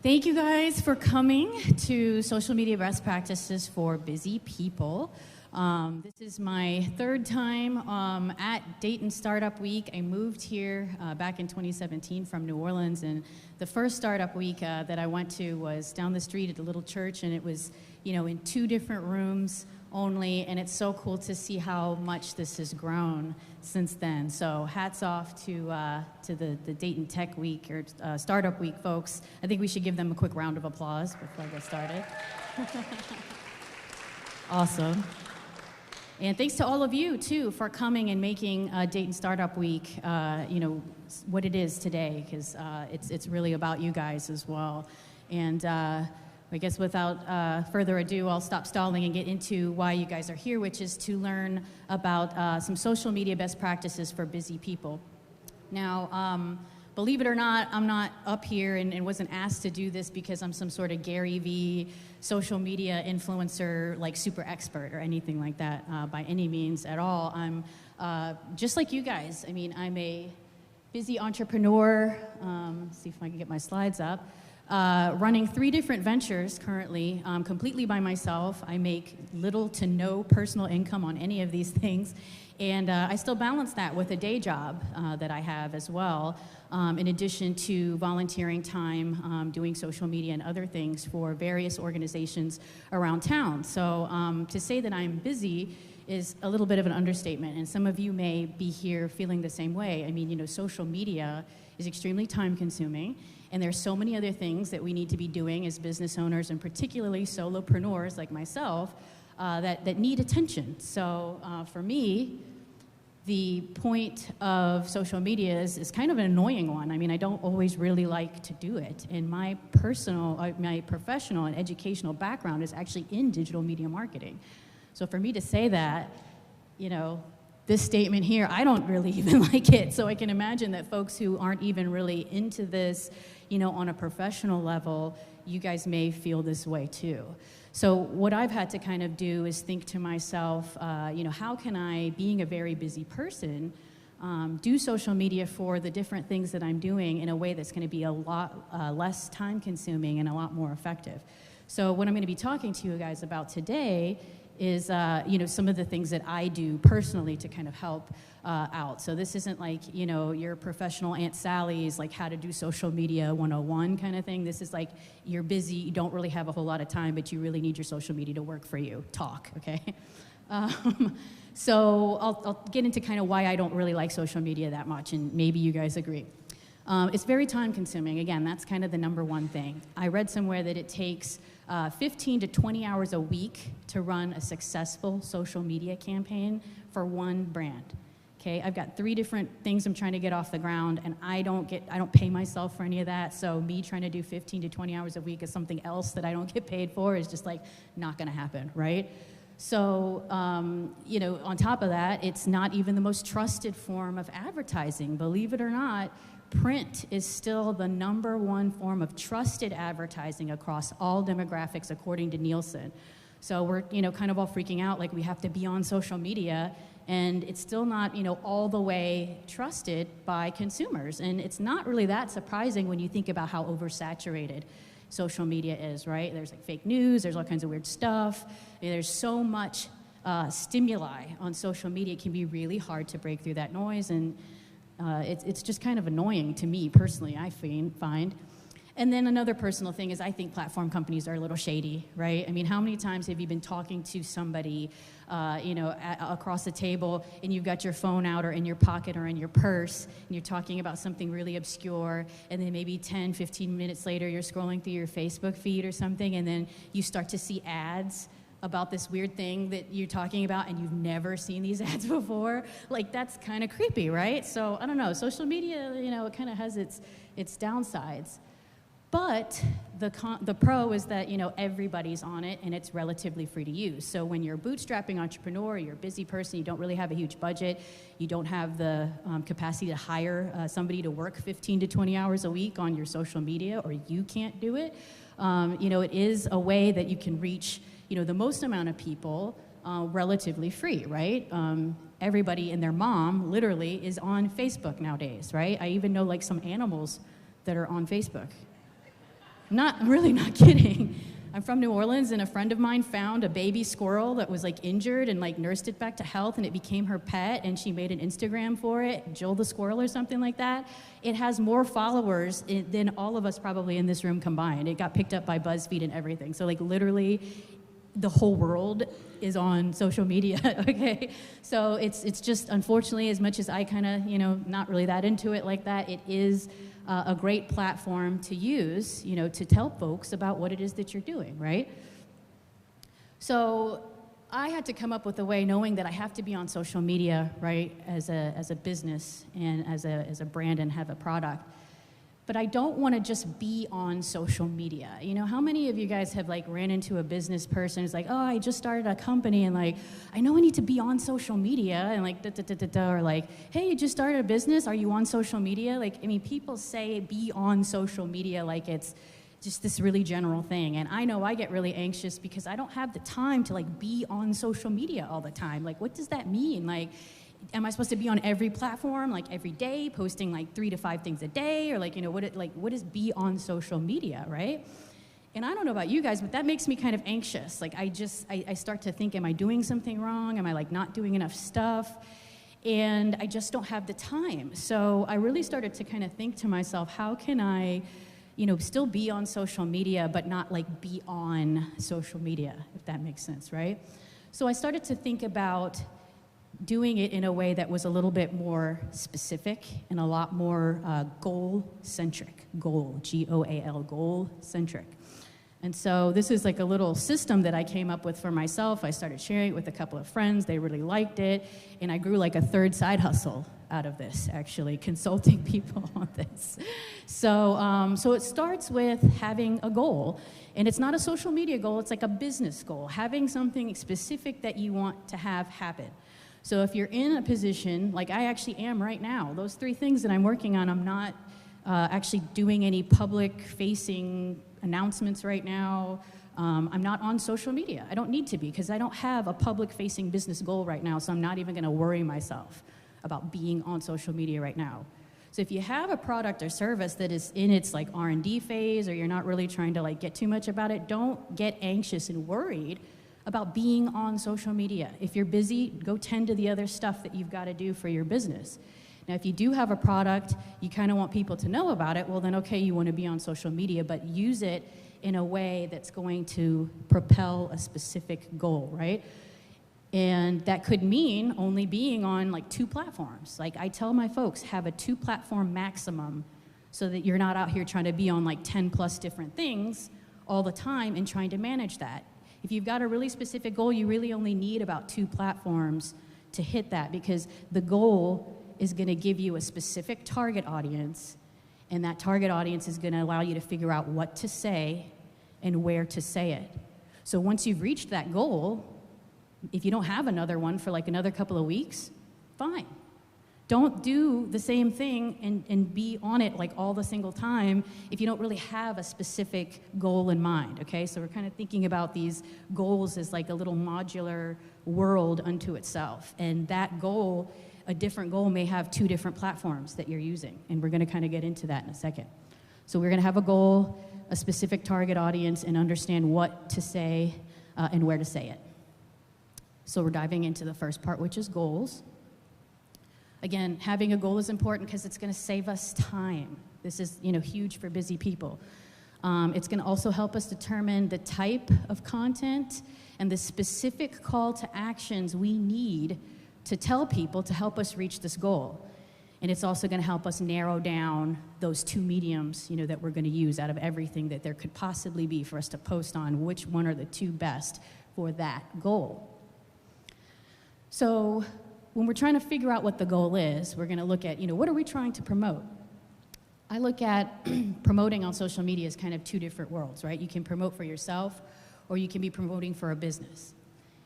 Thank you guys for coming to Social Media Best Practices for Busy People. This is my third time at Dayton Startup Week. I moved here back in 2017 from New Orleans, and the first Startup Week that I went to was down the street at a little church, and it was, in 2 different rooms only, and it's so cool to see how much this has grown since then. So hats off to the Dayton Tech Week or Startup Week folks. I think we should give them a quick round of applause before I get started. Awesome. And thanks to all of you, too, for coming and making Dayton Startup Week, what it is today, because it's really about you guys as well. And I guess without further ado, I'll stop stalling and get into why you guys are here, which is to learn about some social media best practices for busy people. Now, believe it or not, I'm not up here and wasn't asked to do this because I'm some sort of Gary V social media influencer, like super expert or anything like that by any means at all. I'm just like you guys. I mean, I'm a busy entrepreneur. See if I can get my slides up. Running 3 different ventures currently, completely by myself. I make little to no personal income on any of these things, and I still balance that with a day job that I have as well, in addition to volunteering time, doing social media and other things for various organizations around town. So to say that I'm busy is a little bit of an understatement, and some of you may be here feeling the same way. I mean, social media is extremely time-consuming, and there's so many other things that we need to be doing as business owners, and particularly solopreneurs like myself, that need attention. So for me, the point of social media is kind of an annoying one. I mean, I don't always really like to do it. And my professional and educational background is actually in digital media marketing. So for me to say that, this statement here, I don't really even like it. So I can imagine that folks who aren't even really into this, on a professional level, you guys may feel this way too. So what I've had to kind of do is think to myself, how can I, being a very busy person, do social media for the different things that I'm doing in a way that's going to be a lot less time consuming and a lot more effective. So what I'm going to be talking to you guys about today is some of the things that I do personally to kind of help out. So this isn't like, your professional Aunt Sally's like how to do social media 101 kind of thing. This is like you're busy, you don't really have a whole lot of time, but you really need your social media to work for you. Talk, okay? So I'll get into kind of why I don't really like social media that much, and maybe you guys agree. It's very time consuming. Again, that's kind of the number one thing. I read somewhere that it takes 15 to 20 hours a week to run a successful social media campaign for one brand. Okay, I've got 3 different things I'm trying to get off the ground, and I don't pay myself for any of that. So me trying to do 15 to 20 hours a week is something else that I don't get paid for is just like not going to happen, right? So, on top of that, it's not even the most trusted form of advertising. Believe it or not, print is still the #1 form of trusted advertising across all demographics, according to Nielsen. So we're, kind of all freaking out like we have to be on social media, and it's still not, all the way trusted by consumers. And it's not really that surprising when you think about how oversaturated social media is, right? There's like fake news, there's all kinds of weird stuff. There's so much stimuli on social media, it can be really hard to break through that noise, and it's just kind of annoying to me personally, I find. And then another personal thing is I think platform companies are a little shady, right? I mean, how many times have you been talking to somebody, across the table, and you've got your phone out or in your pocket or in your purse, and you're talking about something really obscure, and then maybe 10, 15 minutes later, you're scrolling through your Facebook feed or something, and then you start to see ads about this weird thing that you're talking about, and you've never seen these ads before. Like, that's kind of creepy, right? So, I don't know, social media, it kind of has its downsides. But the pro is that, everybody's on it, and it's relatively free to use. So when you're a bootstrapping entrepreneur, you're a busy person, you don't really have a huge budget, you don't have the capacity to hire somebody to work 15 to 20 hours a week on your social media, or you can't do it, it is a way that you can reach, the most amount of people relatively free, right? Everybody and their mom literally is on Facebook nowadays, right? I even know like some animals that are on Facebook. I'm really not kidding. I'm from New Orleans, and a friend of mine found a baby squirrel that was like injured and like nursed it back to health, and it became her pet, and she made an Instagram for it, Jill the Squirrel or something like that. It has more followers than all of us probably in this room combined. It got picked up by BuzzFeed and everything. So like literally the whole world is on social media, okay? So it's just, unfortunately, as much as I kind of, not really that into it like that, it is a great platform to use, to tell folks about what it is that you're doing, right? So I had to come up with a way, knowing that I have to be on social media, right, as a business and as a brand and have a product. But I don't want to just be on social media. How many of you guys have like ran into a business person who's like, oh, I just started a company and like, I know I need to be on social media and like, or like, hey, you just started a business, are you on social media? Like, people say be on social media like it's just this really general thing. And I know I get really anxious because I don't have the time to like be on social media all the time. Like, what does that mean? Like, am I supposed to be on every platform, like every day, posting like 3 to 5 things a day? Or like, what is be on social media, right? And I don't know about you guys, but that makes me kind of anxious. Like I start to think, am I doing something wrong? Am I like not doing enough stuff? And I just don't have the time. So I really started to kind of think to myself, how can I, still be on social media, but not like be on social media, if that makes sense, right? So I started to think about doing it in a way that was a little bit more specific and a lot more goal-centric. G-O-A-L, goal-centric. And so this is like a little system that I came up with for myself. I started sharing it with a couple of friends. They really liked it. And I grew like a third side hustle out of this, actually, consulting people on this. So it starts with having a goal. And it's not a social media goal. It's like a business goal, having something specific that you want to have happen. So if you're in a position, like I actually am right now, those 3 things that I'm working on, I'm not actually doing any public-facing announcements right now. I'm not on social media. I don't need to be because I don't have a public-facing business goal right now, so I'm not even going to worry myself about being on social media right now. So if you have a product or service that is in its like R&D phase, or you're not really trying to like get too much about it, don't get anxious and worried about being on social media. If you're busy, go tend to the other stuff that you've got to do for your business. Now, if you do have a product, you kind of want people to know about it, well then, okay, you want to be on social media, but use it in a way that's going to propel a specific goal, right? And that could mean only being on like 2 platforms. Like I tell my folks, have a 2-platform maximum so that you're not out here trying to be on like 10 plus different things all the time and trying to manage that. If you've got a really specific goal, you really only need about 2 platforms to hit that, because the goal is going to give you a specific target audience, and that target audience is going to allow you to figure out what to say and where to say it. So once you've reached that goal, if you don't have another one for like another couple of weeks, fine. Don't do the same thing and be on it like all the single time if you don't really have a specific goal in mind, okay? So we're kind of thinking about these goals as like a little modular world unto itself. And that goal, a different goal, may have 2 different platforms that you're using. And we're gonna kind of get into that in a second. So we're gonna have a goal, a specific target audience, and understand what to say and where to say it. So we're diving into the first part, which is goals. Again, having a goal is important because it's going to save us time. This is, huge for busy people. It's going to also help us determine the type of content and the specific call to actions we need to tell people to help us reach this goal. And it's also going to help us narrow down those 2 mediums, that we're going to use out of everything that there could possibly be for us to post on. Which one are the 2 best for that goal? So when we're trying to figure out what the goal is, we're going to look at, what are we trying to promote? I look at promoting on social media as kind of 2 different worlds, right? You can promote for yourself, or you can be promoting for a business.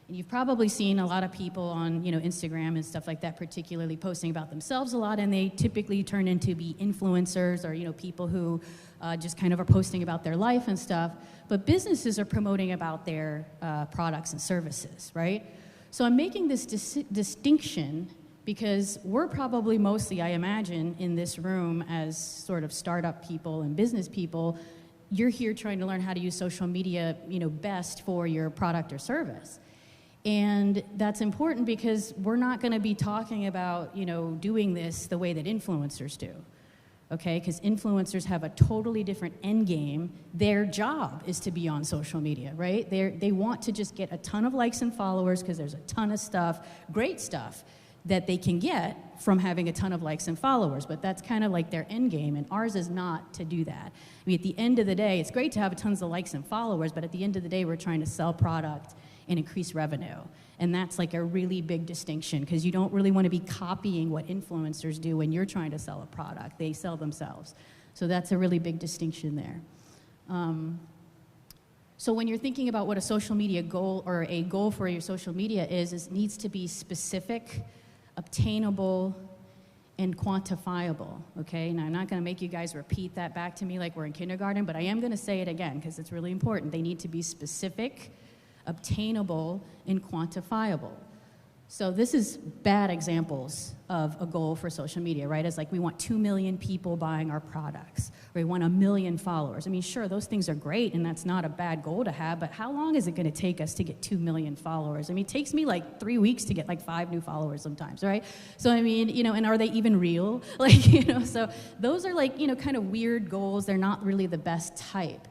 And you've probably seen a lot of people on, Instagram and stuff like that, particularly posting about themselves a lot, and they typically turn into be influencers or, people who just kind of are posting about their life and stuff. But businesses are promoting about their products and services, right? So I'm making this distinction because we're probably mostly, I imagine, in this room as sort of startup people and business people you're here trying to learn how to use social media, best for your product or service. And that's important because we're not going to be talking about, doing this the way that influencers do. Okay, because influencers have a totally different end game. Their job is to be on social media, right? They want to just get a ton of likes and followers because there's a ton of stuff, great stuff, that they can get from having a ton of likes and followers. But that's kind of like their end game, and ours is not to do that. I mean, at the end of the day, it's great to have tons of likes and followers, but at the end of the day, we're trying to sell product and increase revenue. And that's like a really big distinction because you don't really want to be copying what influencers do when you're trying to sell a product. They sell themselves. So that's a really big distinction there. So when you're thinking about what a social media goal or a goal for your social media is it needs to be specific, obtainable, and quantifiable, okay? Now, I'm not going to make you guys repeat that back to me like we're in kindergarten, but I am going to say it again because it's really important. They need to be specific, obtainable, and quantifiable. So this is bad examples of a goal for social media, right? It's like we want 2 million people buying our products, or we want 1 million followers. I mean, sure, those things are great, and that's not a bad goal to have, but how long is it going to take us to get 2 million followers? I mean, it takes me like 3 weeks to get like 5 new followers sometimes, right? So, I mean, and are they even real? Like, so those are like, kind of weird goals. They're not really the best type.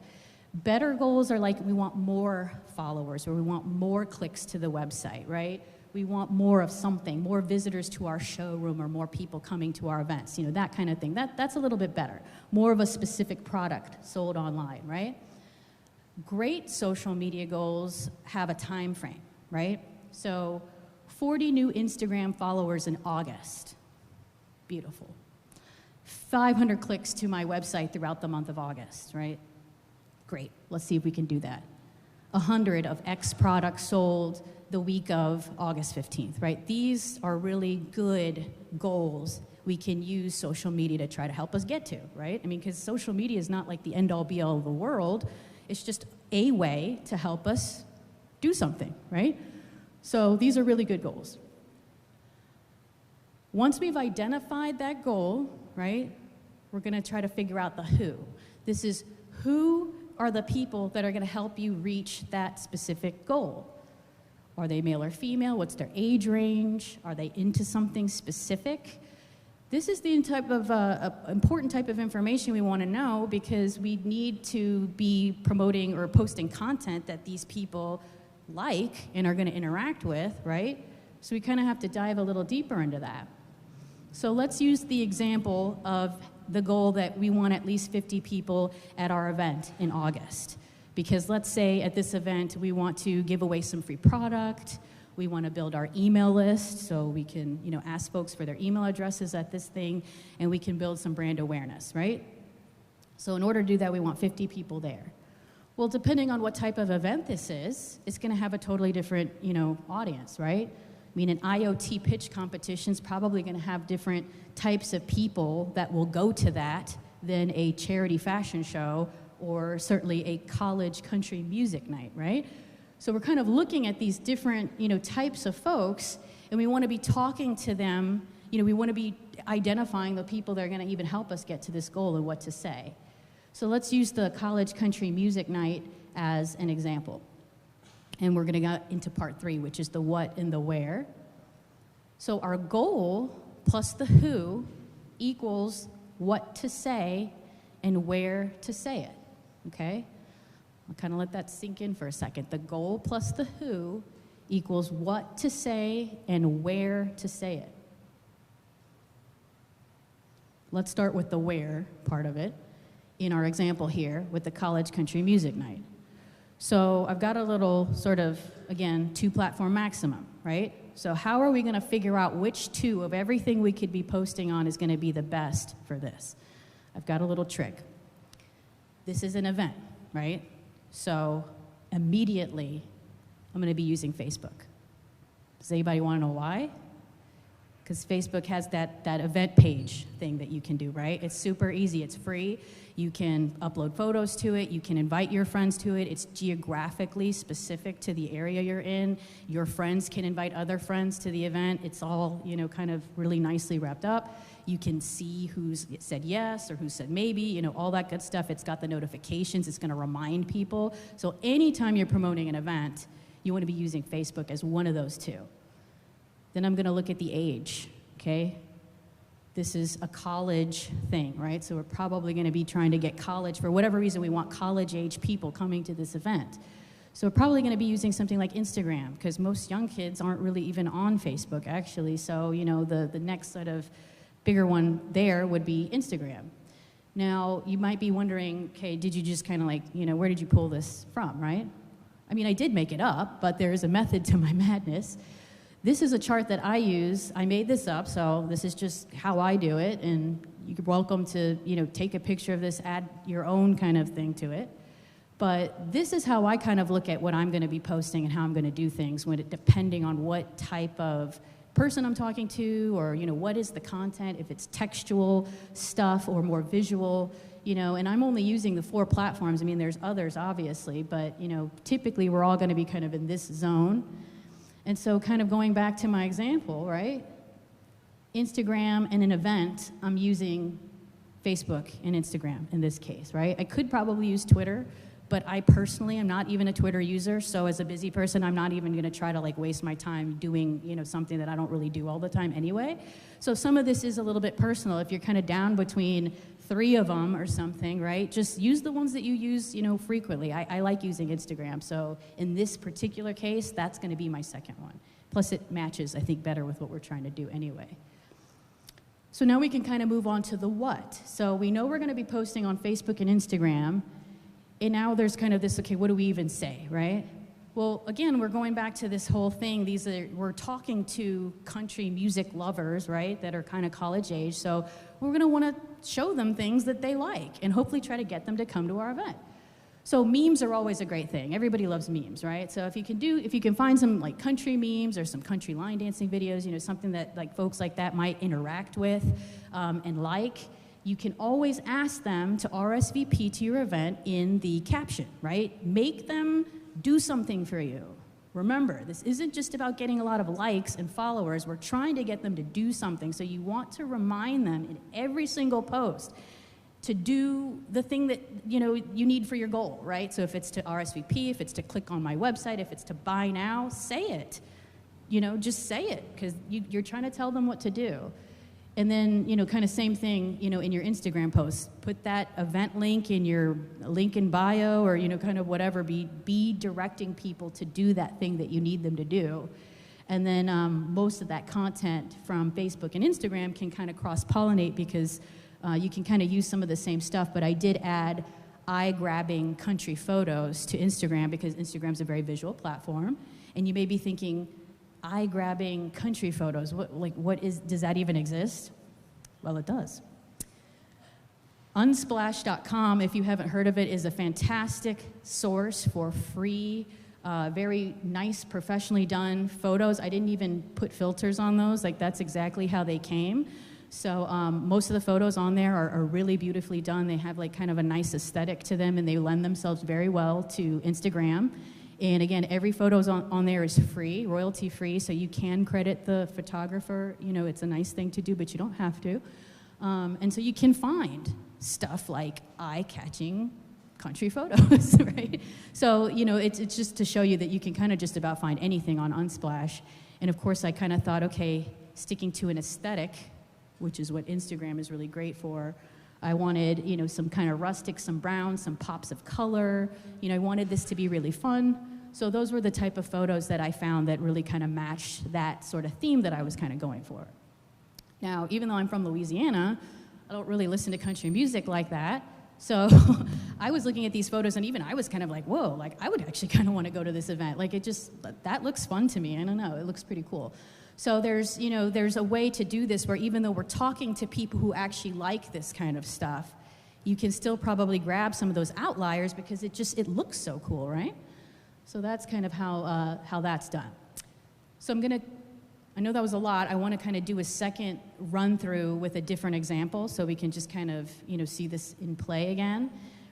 Better goals are like we want more followers, or we want more clicks to the website, right? We want more of something, more visitors to our showroom, or more people coming to our events, that kind of thing. That's a little bit better. More of a specific product sold online, right? Great social media goals have a time frame, right? So 40 new Instagram followers in August. Beautiful. 500 clicks to my website throughout the month of August, right? Great. Let's see if we can do that. 100 of X products sold the week of August 15th, right? These are really good goals we can use social media to try to help us get to, right? I mean, because social media is not like the end-all be-all of the world. It's just a way to help us do something, right? So these are really good goals. Once we've identified that goal, right, we're going to try to figure out the who. This is who are the people that are going to help you reach that specific goal. Are they male or female? What's their age range? Are they into something specific? This is the type of important type of information we want to know because we need to be promoting or posting content that these people like and are going to interact with, right? So we kind of have to dive a little deeper into that. So let's use the example of the goal that we want at least 50 people at our event in August. Because let's say at this event, we want to give away some free product. We want to build our email list so we can, ask folks for their email addresses at this thing, and we can build some brand awareness, right? So in order to do that, we want 50 people there. Well, depending on what type of event this is, it's going to have a totally different, audience, right? I mean, an IoT pitch competition is probably going to have different types of people that will go to that than a charity fashion show or certainly a college country music night, right? So we're kind of looking at these different, types of folks, and we want to be talking to them. We want to be identifying the people that are going to even help us get to this goal and what to say. So let's use the college country music night as an example. And we're going to get into part 3, which is the what and the where. So our goal plus the who equals what to say and where to say it. Okay? I'll kind of let that sink in for a second. The goal plus the who equals what to say and where to say it. Let's start with the where part of it in our example here with the college country music night. So I've got a little sort of, again, 2-platform maximum, right? So how are we going to figure out which 2 of everything we could be posting on is going to be the best for this? I've got a little trick. This is an event, right? So immediately, I'm going to be using Facebook. Does anybody want to know why? because Facebook has that event page thing that you can do, right? It's super easy. It's free. You can upload photos to it. You can invite your friends to it. It's geographically specific to the area you're in. Your friends can invite other friends to the event. It's all, kind of really nicely wrapped up. You can see who's said yes or who said maybe, all that good stuff. It's got the notifications. It's going to remind people. So anytime you're promoting an event, you want to be using Facebook as one of those two. Then I'm going to look at the age, okay? This is a college thing, right? So we're probably going to be trying to get college, for whatever reason, we want college-age people coming to this event. So we're probably going to be using something like Instagram, because most young kids aren't really even on Facebook, actually. So, the next sort of bigger one there would be Instagram. Now, you might be wondering, okay, did you just kind of where did you pull this from, right? I mean, I did make it up, but there is a method to my madness. This is a chart that I use. I made this up, so this is just how I do it, and you're welcome to, take a picture of this, add your own kind of thing to it. But this is how I kind of look at what I'm going to be posting and how I'm going to do things, depending on what type of person I'm talking to, or, what is the content, if it's textual stuff or more visual, and I'm only using the 4 platforms. I mean, there's others, obviously, but, typically we're all going to be kind of in this zone. And so kind of going back to my example, right? Instagram and an event, I'm using Facebook and Instagram in this case, right? I could probably use Twitter, but I personally am not even a Twitter user, so as a busy person, I'm not even going to try to waste my time doing, something that I don't really do all the time anyway. So some of this is a little bit personal. If you're kind of down between 3 of them or something, right? Just use the ones that you use, frequently. I like using Instagram, so in this particular case, that's going to be my second one. Plus, it matches, I think, better with what we're trying to do anyway. So now we can kind of move on to the what. So we know we're going to be posting on Facebook and Instagram, and now there's kind of this, okay, what do we even say, right? Well, again, we're going back to this whole thing. We're talking to country music lovers, right, that are kind of college age. So we're going to want to show them things that they like and hopefully try to get them to come to our event. So memes are always a great thing. Everybody loves memes, right? So if you can find some country memes or some country line dancing videos, something that folks like that might interact with and you can always ask them to RSVP to your event in the caption, right? Make them do something for you. Remember, this isn't just about getting a lot of likes and followers. We're trying to get them to do something. So you want to remind them in every single post to do the thing that you need for your goal, right? So if it's to RSVP, if it's to click on my website, if it's to buy now, say it. Just say it, because you're trying to tell them what to do. And then, kind of same thing, in your Instagram posts. Put that event link in your link in bio or, kind of whatever. Be directing people to do that thing that you need them to do. And then most of that content from Facebook and Instagram can kind of cross-pollinate because you can kind of use some of the same stuff. But I did add eye-grabbing country photos to Instagram because Instagram's a very visual platform. And you may be thinking, eye-grabbing country photos. Does that even exist? Well, it does. Unsplash.com, if you haven't heard of it, is a fantastic source for free, very nice, professionally done photos. I didn't even put filters on those. That's exactly how they came. So most of the photos on there are really beautifully done. They have kind of a nice aesthetic to them, and they lend themselves very well to Instagram. And again, every photo on there is free, royalty free, so you can credit the photographer. It's a nice thing to do, but you don't have to. And so you can find stuff like eye-catching country photos, right? So, it's just to show you that you can kind of just about find anything on Unsplash. And of course, I kind of thought, okay, sticking to an aesthetic, which is what Instagram is really great for, I wanted, some kind of rustic, some brown, some pops of color. I wanted this to be really fun. So those were the type of photos that I found that really kind of matched that sort of theme that I was kind of going for. Now, even though I'm from Louisiana, I don't really listen to country music like that. So I was looking at these photos, and even I was kind of like, whoa, I would actually kind of want to go to this event. That looks fun to me. I don't know, it looks pretty cool. So there's a way to do this where even though we're talking to people who actually like this kind of stuff, you can still probably grab some of those outliers because it looks so cool, right? So that's kind of how that's done. So I'm going to I know that was a lot. I want to kind of do a second run through with a different example so we can just kind of, see this in play again.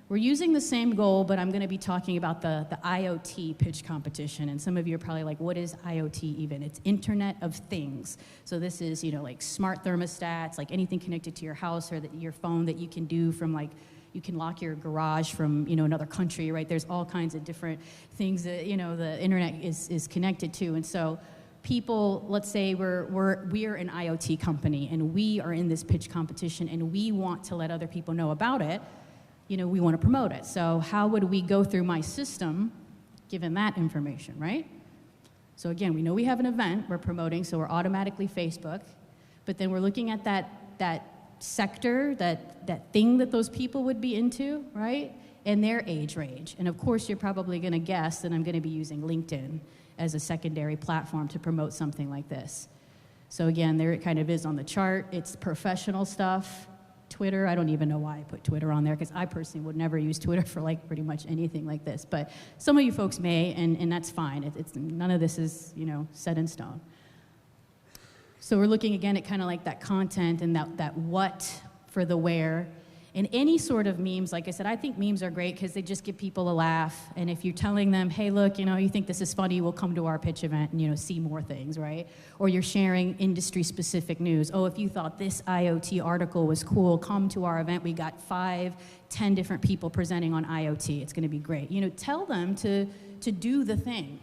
We're using the same goal, but I'm going to be talking about the IoT pitch competition. And some of you are probably like, what is IoT even? It's Internet of Things. So this is, like smart thermostats, like anything connected to your house or your phone that you can do from like, you can lock your garage from, another country, right? There's all kinds of different things that, the internet is connected to. And so people, let's say we're an IoT company and we are in this pitch competition and we want to let other people know about it. We want to promote it. So how would we go through my system given that information, right? So again, we know we have an event we're promoting, so we're automatically Facebook, but then we're looking at that sector, that thing that those people would be into, right? And their age range. And of course, you're probably going to guess that I'm going to be using LinkedIn as a secondary platform to promote something like this. So again, there it kind of is on the chart. It's professional stuff. Twitter, I don't even know why I put Twitter on there, because I personally would never use Twitter for like pretty much anything like this. But some of you folks may, and that's fine. It's none of this is, set in stone. So we're looking again at kind of like that content and that what for the where. And any sort of memes, like I said, I think memes are great because they just give people a laugh. And if you're telling them, hey, look, you think this is funny, we'll come to our pitch event and, see more things, right? Or you're sharing industry-specific news. Oh, if you thought this IoT article was cool, come to our event. We got 5, 10 different people presenting on IoT. It's going to be great. Tell them to do the thing,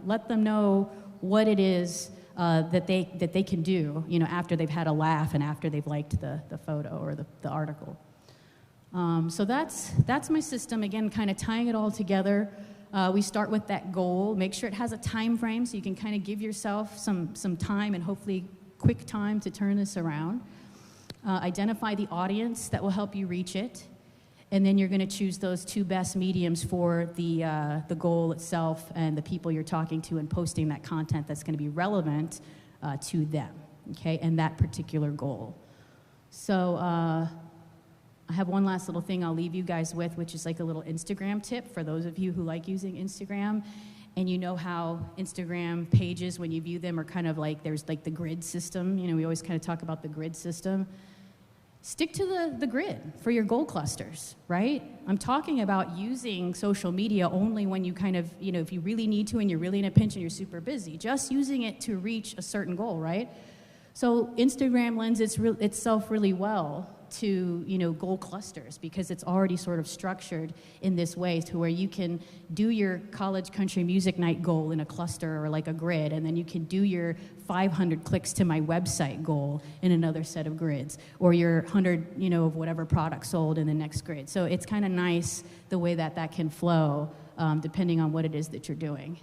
Let them know what it is that they can do, after they've had a laugh and after they've liked the photo or the article. So that's my system. Again, kind of tying it all together. We start with that goal. Make sure it has a time frame so you can kind of give yourself some time and hopefully quick time to turn this around. Identify the audience that will help you reach it. And then you're going to choose those 2 best mediums for the goal itself and the people you're talking to and posting that content that's going to be relevant to them, okay, and that particular goal. So I have one last little thing I'll leave you guys with, which is like a little Instagram tip for those of you who like using Instagram. And you know how Instagram pages, when you view them, are kind of like, there's like the grid system. We always kind of talk about the grid system. Stick to the grid for your goal clusters, right? I'm talking about using social media only when you kind of, if you really need to and you're really in a pinch and you're super busy. Just using it to reach a certain goal, right? So Instagram lends itself really well to goal clusters because it's already sort of structured in this way to where you can do your college country music night goal in a cluster or like a grid, and then you can do your 500 clicks to my website goal in another set of grids, or your 100 of whatever product sold in the next grid. So it's kind of nice the way that can flow depending on what it is that you're doing.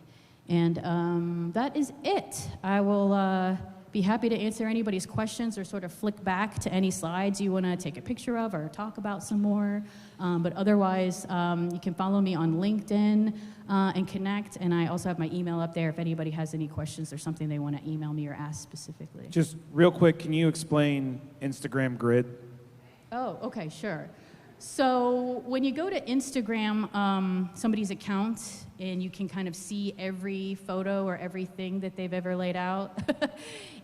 And that is it. I will be happy to answer anybody's questions or sort of flick back to any slides you want to take a picture of or talk about some more. But otherwise, you can follow me on LinkedIn and connect. And I also have my email up there if anybody has any questions or something they want to email me or ask specifically. Just real quick, can you explain Instagram Grid? Oh, okay, sure. So when you go to Instagram, somebody's account, and you can kind of see every photo or everything that they've ever laid out,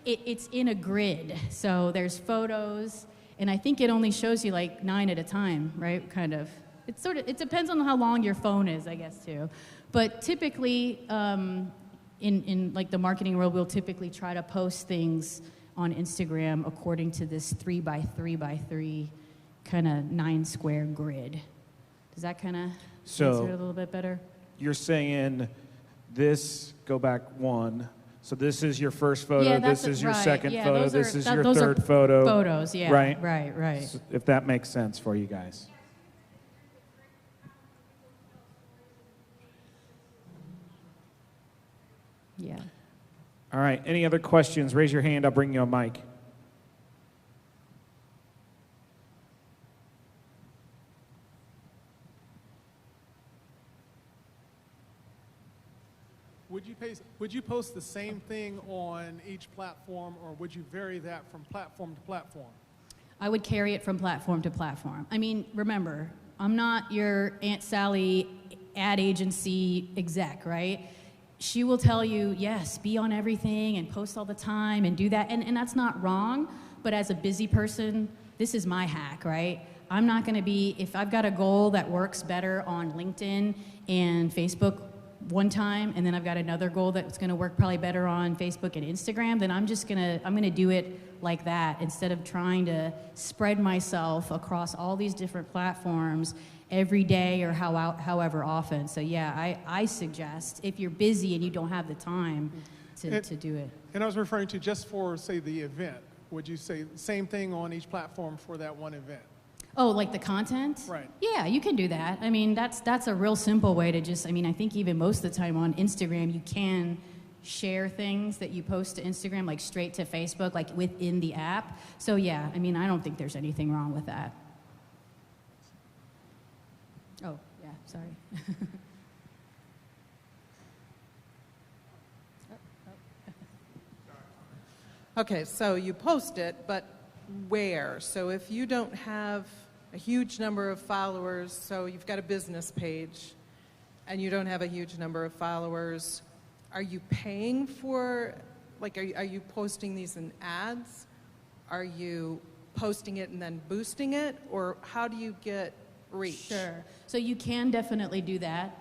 it's in a grid. So there's photos, and I think it only shows you like 9 at a time, right? Kind of. It depends on how long your phone is, I guess, too. But typically, in like the marketing world, we'll typically try to post things on Instagram according to this 3x3x3 kind of 9-square grid. Does that kind of answer it a little bit better? You're saying this, go back 1. So this is your first photo, this is your second photo, this is your third photo. Photos, yeah. Right. So if that makes sense for you guys. Yeah. All right, any other questions? Raise your hand, I'll bring you a mic. Would you post the same thing on each platform, or would you vary that from platform to platform? I would carry it from platform to platform. I mean, remember, I'm not your Aunt Sally ad agency exec, right? she will tell you, yes, be on everything and post all the time and do that. And that's not wrong, but as a busy person, this is my hack, right? I'm not gonna be, if I've got a goal that works better on LinkedIn and Facebook one time, and then I've got another goal that's gonna work probably better on Facebook and Instagram, then I'm gonna do it like that instead of trying to spread myself across all these different platforms every day or however often. So yeah, I suggest if you're busy and you don't have the time to do it. And I was referring to just for, say, the event. Would you say the same thing on each platform for that one event? Oh, like the content? Right. Yeah, you can do that. I mean, that's a real simple way to just, I mean, I think even most of the time on Instagram, you can share things that you post to Instagram, like straight to Facebook, like within the app. So yeah, I mean, I don't think there's anything wrong with that. Oh, yeah, sorry. Okay, so you post it, but where? So if you don't have a huge number of followers, so you've got a business page and you don't have a huge number of followers, are you paying for, like, are you posting these in ads? Are you posting it and then boosting it? Or how do you get reach? Sure. So you can definitely do that.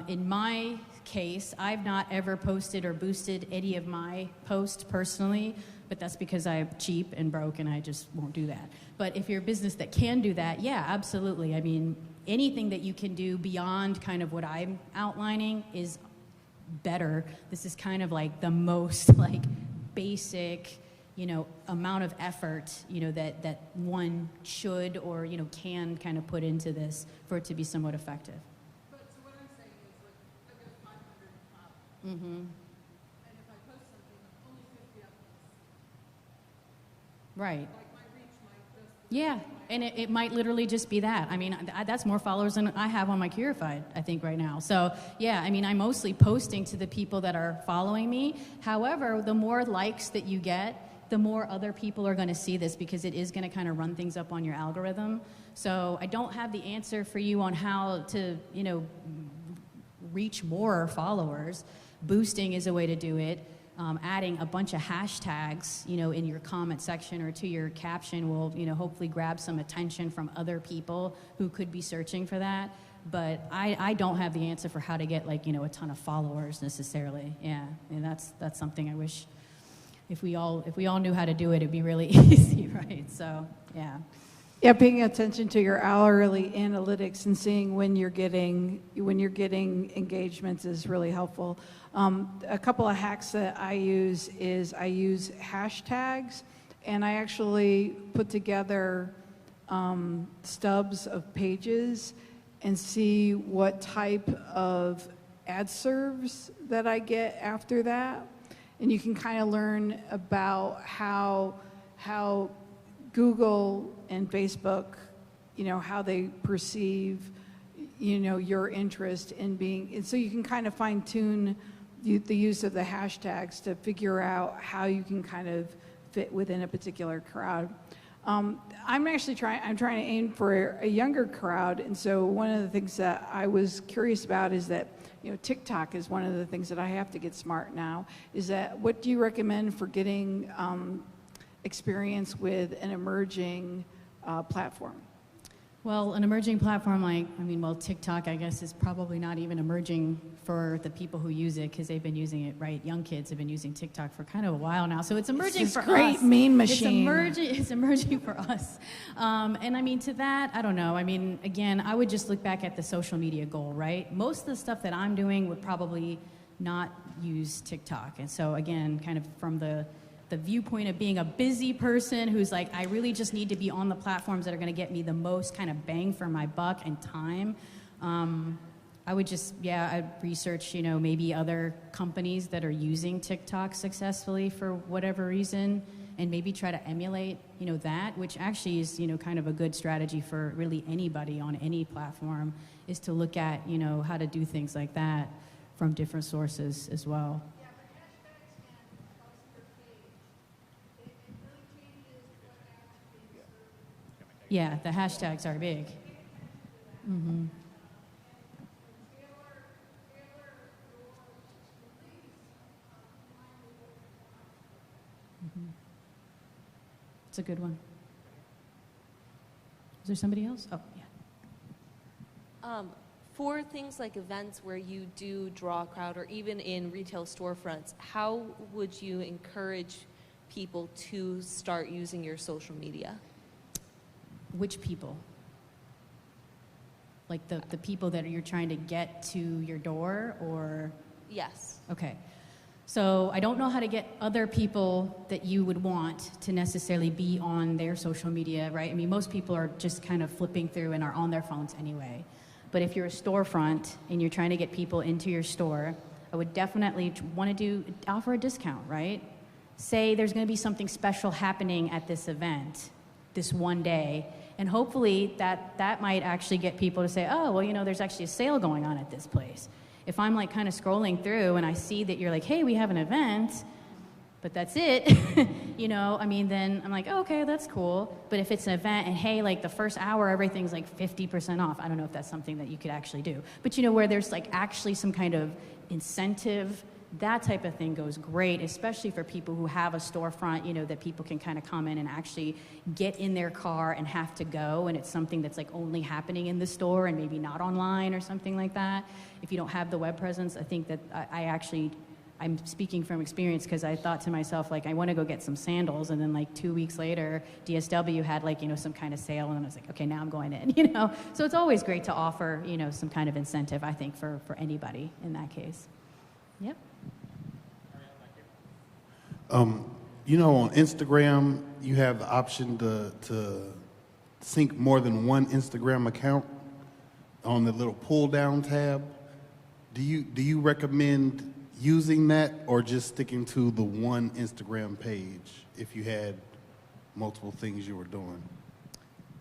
In my case, I've not ever posted or boosted any of my posts personally, but that's because I'm cheap and broke and I just won't do that. But if you're a business that can do that, yeah, absolutely. I mean, anything that you can do beyond kind of what I'm outlining is better. This is kind of like the most like basic, you know, amount of effort, you know, that one should or, you know, can kind of put into this for it to be somewhat effective. But so what I'm saying is, like, I've got 500 followers. Mm-hmm. And if I post something, only 50 of them. Right. Like my reach might just be Yeah, and it might literally just be that. I mean, that's more followers than I have on my Curified, I think, right now. So, yeah, I mean, I'm mostly posting to the people that are following me. However, the more likes that you get, the more other people are going to see this because it is going to kind of run things up on your algorithm. So I don't have the answer for you on how to, you know, reach more followers. Boosting is a way to do it. Adding a bunch of hashtags, you know, in your comment section or to your caption will, you know, hopefully grab some attention from other people who could be searching for that. But I don't have the answer for how to get, like, you know, a ton of followers necessarily. Yeah, and that's something I wish if we all knew how to do it, it'd be really easy, right? So, yeah. Yeah, paying attention to your hourly analytics and seeing when you're getting engagements is really helpful. A couple of hacks that I use is I use hashtags, and I actually put together stubs of pages and see what type of ad serves that I get after that. And you can kind of learn about how Google and Facebook, you know, how they perceive, you know, your interest in being, and so you can kind of fine tune the use of the hashtags to figure out how you can kind of fit within a particular crowd. I'm trying to aim for a younger crowd, and so one of the things that I was curious about is that, you know, TikTok is one of the things that I have to get smart now. Is that, what do you recommend for getting experience with an emerging platform? Well, an emerging platform TikTok, I guess, is probably not even emerging for the people who use it because they've been using it, right? Young kids have been using TikTok for kind of a while now, so it's emerging for us. Great meme machine. It's emerging for us. And I mean, to that, I don't know. I mean, again, I would just look back at the social media goal, right? Most of the stuff that I'm doing would probably not use TikTok. And so, again, kind of from the viewpoint of being a busy person who's like, I really just need to be on the platforms that are going to get me the most kind of bang for my buck and time. I would just, I'd research, you know, maybe other companies that are using TikTok successfully for whatever reason, and maybe try to emulate, you know, that, which actually is, you know, kind of a good strategy for really anybody on any platform, is to look at, you know, how to do things like that from different sources as well. Yeah, the hashtags are big. Mm-hmm. It's a good one. Is there somebody else? Oh, yeah. For things like events where you do draw a crowd, or even in retail storefronts, how would you encourage people to start using your social media? Which people? Like the people that you're trying to get to your door, or? Yes. Okay. So I don't know how to get other people that you would want to necessarily be on their social media, right? I mean, most people are just kind of flipping through and are on their phones anyway. But if you're a storefront and you're trying to get people into your store, I would definitely want to offer a discount, right? Say there's going to be something special happening at this event this one day, and hopefully that might actually get people to say, oh, well, you know, there's actually a sale going on at this place. If I'm like kind of scrolling through and I see that you're like, hey, we have an event, but that's it, you know, I mean, then I'm like, oh, okay, that's cool. But if it's an event and hey, like the first hour, everything's like 50% off, I don't know if that's something that you could actually do. But you know, where there's like actually some kind of incentive, that type of thing goes great, especially for people who have a storefront, you know, that people can kind of come in and actually get in their car and have to go, and it's something that's like only happening in the store and maybe not online or something like that. If you don't have the web presence, I think that I'm speaking from experience, because I thought to myself, like, I want to go get some sandals, and then like 2 weeks later, DSW had like, you know, some kind of sale, and I was like, okay, now I'm going in, you know. So it's always great to offer, you know, some kind of incentive, I think, for anybody in that case. Yep. You know, on Instagram, you have the option to sync more than one Instagram account on the little pull-down tab. Do you recommend using that, or just sticking to the one Instagram page if you had multiple things you were doing?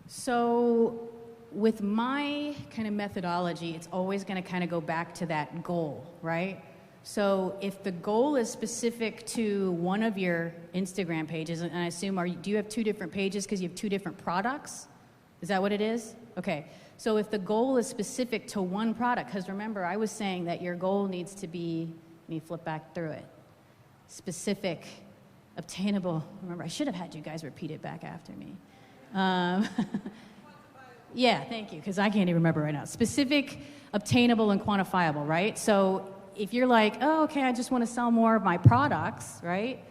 So with my kind of methodology, it's always going to kind of go back to that goal, right? So if the goal is specific to one of your Instagram pages, and I assume, do you have two different pages because you have two different products? Is that what it is? Okay. So if the goal is specific to one product, because remember, I was saying that your goal needs to be, let me flip back through it, specific, obtainable. Remember, I should have had you guys repeat it back after me. Yeah, thank you, because I can't even remember right now. Specific, obtainable, and quantifiable, right? So if you're like, oh, okay, I just want to sell more of my products, right?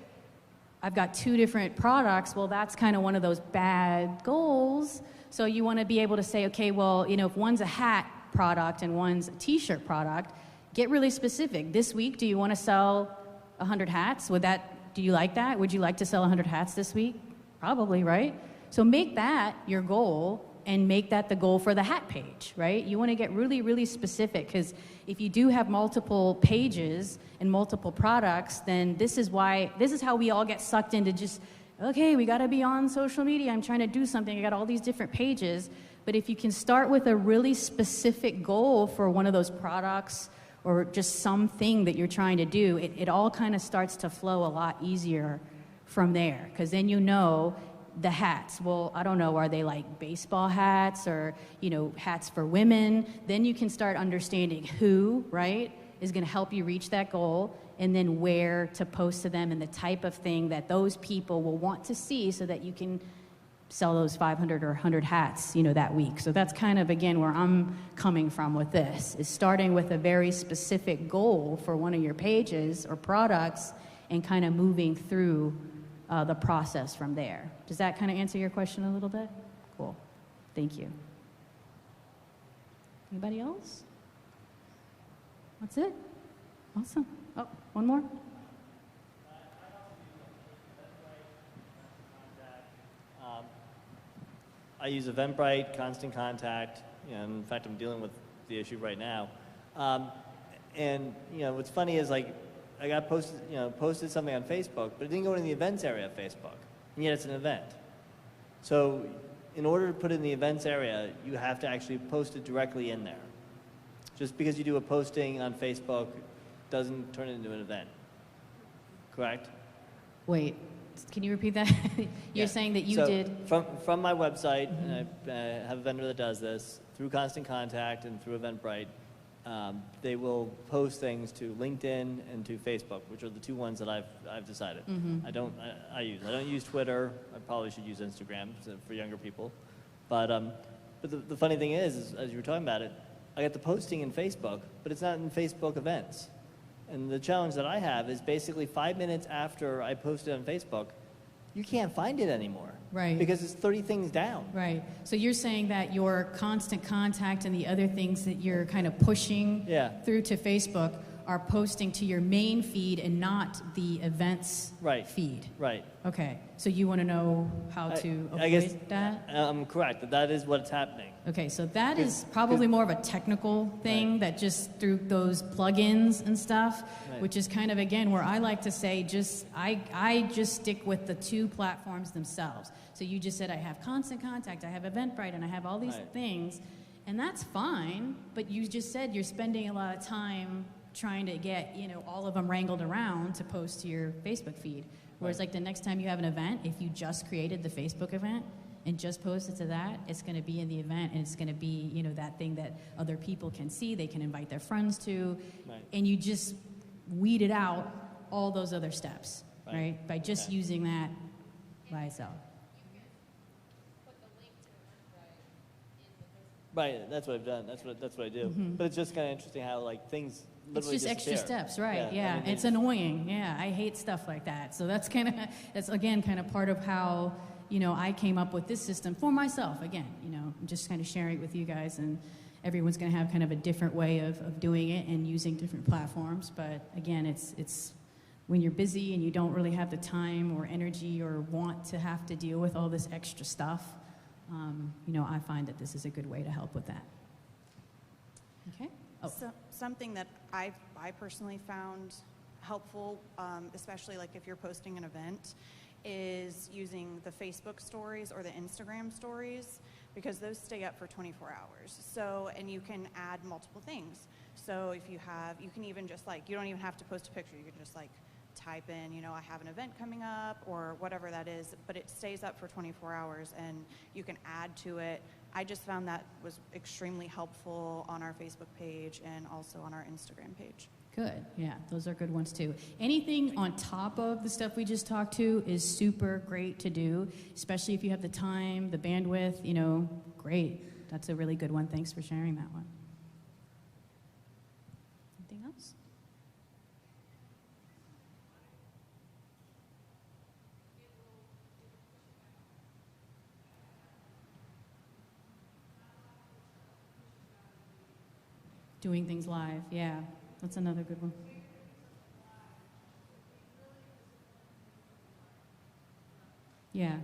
I've got two different products. Well, that's kind of one of those bad goals. So you want to be able to say, okay, well, you know, if one's a hat product and one's a t-shirt product, get really specific. This week, do you want to sell 100 hats? Do you like that? Would you like to sell 100 hats this week? Probably, right? So make that your goal, and make that the goal for the hat page, right? You want to get really, really specific, because if you do have multiple pages and multiple products, then this is how we all get sucked into just, okay, we got to be on social media. I'm trying to do something. I got all these different pages. But if you can start with a really specific goal for one of those products, or just something that you're trying to do, it all kind of starts to flow a lot easier from there, because then you know the hats. Well, I don't know, are they like baseball hats, or, you know, hats for women? Then you can start understanding who, right, is going to help you reach that goal, and then where to post to them, and the type of thing that those people will want to see, so that you can sell those 500 or 100 hats, you know, that week. So that's kind of, again, where I'm coming from with this, is starting with a very specific goal for one of your pages or products, and kind of moving through the process from there. Does that kind of answer your question a little bit? Cool. Thank you. Anybody else? That's it? Awesome. Oh, one more? I use Eventbrite, Constant Contact, and in fact, I'm dealing with the issue right now. And you know, what's funny is, like, I got posted something on Facebook, but it didn't go in the events area of Facebook, and yet it's an event. So in order to put it in the events area, you have to actually post it directly in there. Just because you do a posting on Facebook doesn't turn it into an event. Correct? Wait, can you repeat that? You're saying that you did... From my website, and I have a vendor that does this, through Constant Contact and through Eventbrite, they will post things to LinkedIn and to Facebook, which are the two ones that I've decided. I don't use Twitter. I probably should use Instagram for younger people. But the funny thing is, as you were talking about it, I get the posting in Facebook, but it's not in Facebook events. And the challenge that I have is basically 5 minutes after I post it on Facebook, you can't find it anymore. Right. Because it's 30 things down. Right. So you're saying that your constant contact and the other things that you're kind of pushing through to Facebook are posting to your main feed and not the events feed. Right. Okay. So you want to know how to avoid that? I'm correct. That is what's happening. Okay. So that is probably more of a technical thing that just through those plugins and stuff, which is kind of, again, where I like to say I just stick with the two platforms themselves. So you just said I have Constant Contact, I have Eventbrite, and I have all these things, and that's fine, but you just said you're spending a lot of time trying to get, all of them wrangled around to post to your Facebook feed. Whereas like the next time you have an event, if you just created the Facebook event and just posted to that, it's going to be in the event, and it's going to be, that thing that other people can see, they can invite their friends to, and you just weeded out all those other steps, right? By just using that by itself. Right, that's what I've done. That's what I do. But it's just kind of interesting how things literally it's just extra disappear. steps, right? Yeah, I mean, it's annoying. Yeah, I hate stuff like that. So that's again kind of part of how I came up with this system for myself. Again, I'm just kind of sharing it with you guys, and everyone's going to have kind of a different way of doing it and using different platforms. But again, it's when you're busy and you don't really have the time or energy or want to have to deal with all this extra stuff. I find that this is a good way to help with that. Okay. Oh. So, something that I personally found helpful, especially like if you're posting an event, is using the Facebook stories or the Instagram stories, because those stay up for 24 hours. So, and you can add multiple things. So if you can even just you don't even have to post a picture. You can just type in, I have an event coming up or whatever that is, but it stays up for 24 hours and you can add to it. I just found that was extremely helpful on our Facebook page and also on our Instagram page. Good. Yeah, those are good ones too. Anything on top of the stuff we just talked to is super great to do, especially if you have the time, the bandwidth, great. That's a really good one. Thanks for sharing that one. Anything else? Doing things live, yeah. That's another good one. Yeah.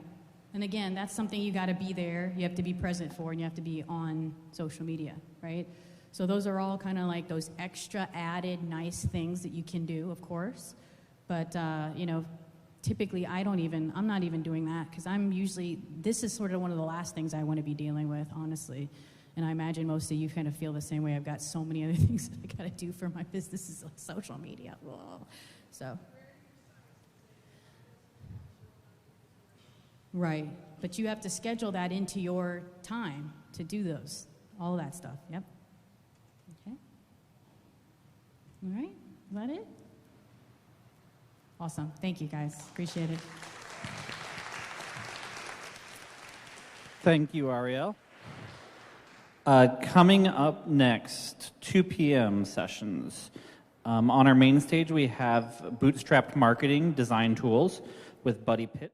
And again, that's something you got to be there, you have to be present for, and you have to be on social media, right? So those are all kind of like those extra added nice things that you can do, of course. But, typically I'm not even doing that because this is sort of one of the last things I want to be dealing with, honestly. And I imagine most of you kind of feel the same way. I've got so many other things that I got to do for my business is like social media. Whoa. So. Right. But you have to schedule that into your time to do all that stuff. Yep. Okay. All right. Is that it? Awesome. Thank you, guys. Appreciate it. Thank you, Arielle. Coming up next, 2 p.m. sessions. On our main stage, we have Bootstrapped Marketing Design Tools with Buddy Pitt.